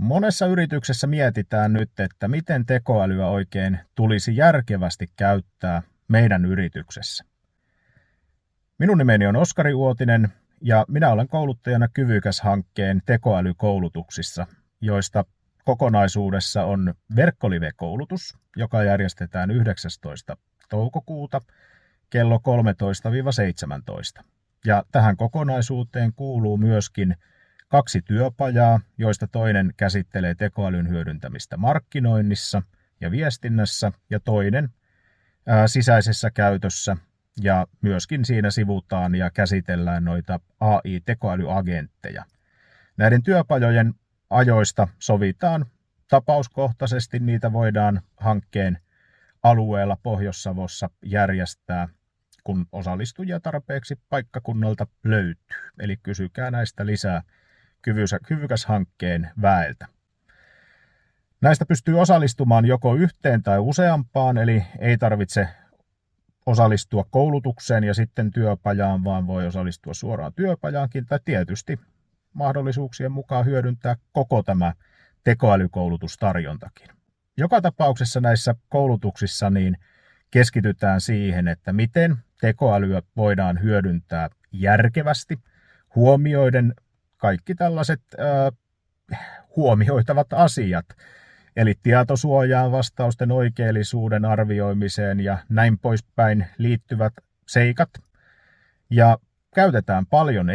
Monessa yrityksessä mietitään nyt, että miten tekoälyä oikein tulisi järkevästi käyttää meidän yrityksessä. Minun nimeni on Oskari Uotinen ja minä olen kouluttajana Kyvykäs-hankkeen tekoälykoulutuksissa, joista kokonaisuudessa on verkkolive-koulutus, joka järjestetään 19. toukokuuta kello 13-17. Ja tähän kokonaisuuteen kuuluu myöskin 2 työpajaa, joista toinen käsittelee tekoälyn hyödyntämistä markkinoinnissa ja viestinnässä ja toinen sisäisessä käytössä. Ja myöskin siinä sivutaan ja käsitellään noita AI-tekoälyagentteja. Näiden työpajojen ajoista sovitaan tapauskohtaisesti, niitä voidaan hankkeen alueella Pohjois-Savossa järjestää, kun osallistujia tarpeeksi paikkakunnalta löytyy. Eli kysykää näistä lisää Kyvykäs-hankkeen väeltä. Näistä pystyy osallistumaan joko yhteen tai useampaan, eli ei tarvitse osallistua koulutukseen ja sitten työpajaan, vaan voi osallistua suoraan työpajaankin tai tietysti mahdollisuuksien mukaan hyödyntää koko tämä tekoälykoulutustarjontakin. Joka tapauksessa näissä koulutuksissa niin keskitytään siihen, että miten tekoälyä voidaan hyödyntää järkevästi, huomioiden kaikki tällaiset huomioitavat asiat, eli tietosuojaan, vastausten oikeellisuuden arvioimiseen ja näin poispäin liittyvät seikat. Ja käytän paljon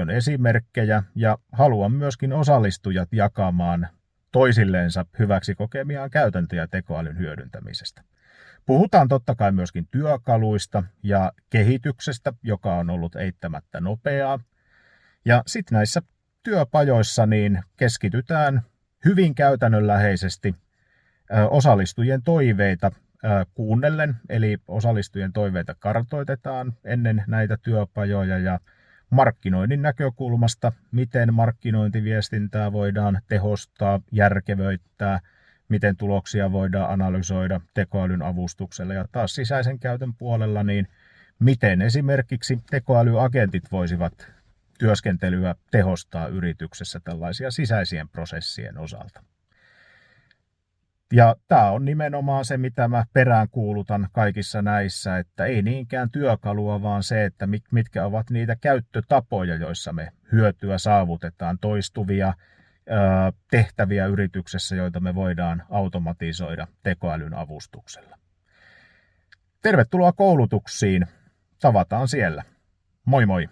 esimerkkejä ja haluan myöskin osallistujat jakamaan toisilleensa hyväksi kokemiaan käytäntöjä tekoälyn hyödyntämisestä. Puhutaan totta kai myöskin työkaluista ja kehityksestä, joka on ollut eittämättä nopeaa. Ja sitten näissä työpajoissa niin keskitytään hyvin käytännönläheisesti osallistujien toiveita kuunnellen, eli osallistujien toiveita kartoitetaan ennen näitä työpajoja ja markkinoinnin näkökulmasta, miten markkinointiviestintää voidaan tehostaa, järkevöittää, miten tuloksia voidaan analysoida tekoälyn avustuksella ja taas sisäisen käytön puolella, niin miten esimerkiksi tekoälyagentit voisivat työskentelyä tehostaa yrityksessä tällaisia sisäisien prosessien osalta. Ja tämä on nimenomaan se, mitä mä peräänkuulutan kaikissa näissä, että ei niinkään työkalua, vaan se, että mitkä ovat niitä käyttötapoja, joissa me hyötyä saavutetaan, toistuvia tehtäviä yrityksessä, joita me voidaan automatisoida tekoälyn avustuksella. Tervetuloa koulutuksiin. Tavataan siellä. Moi moi!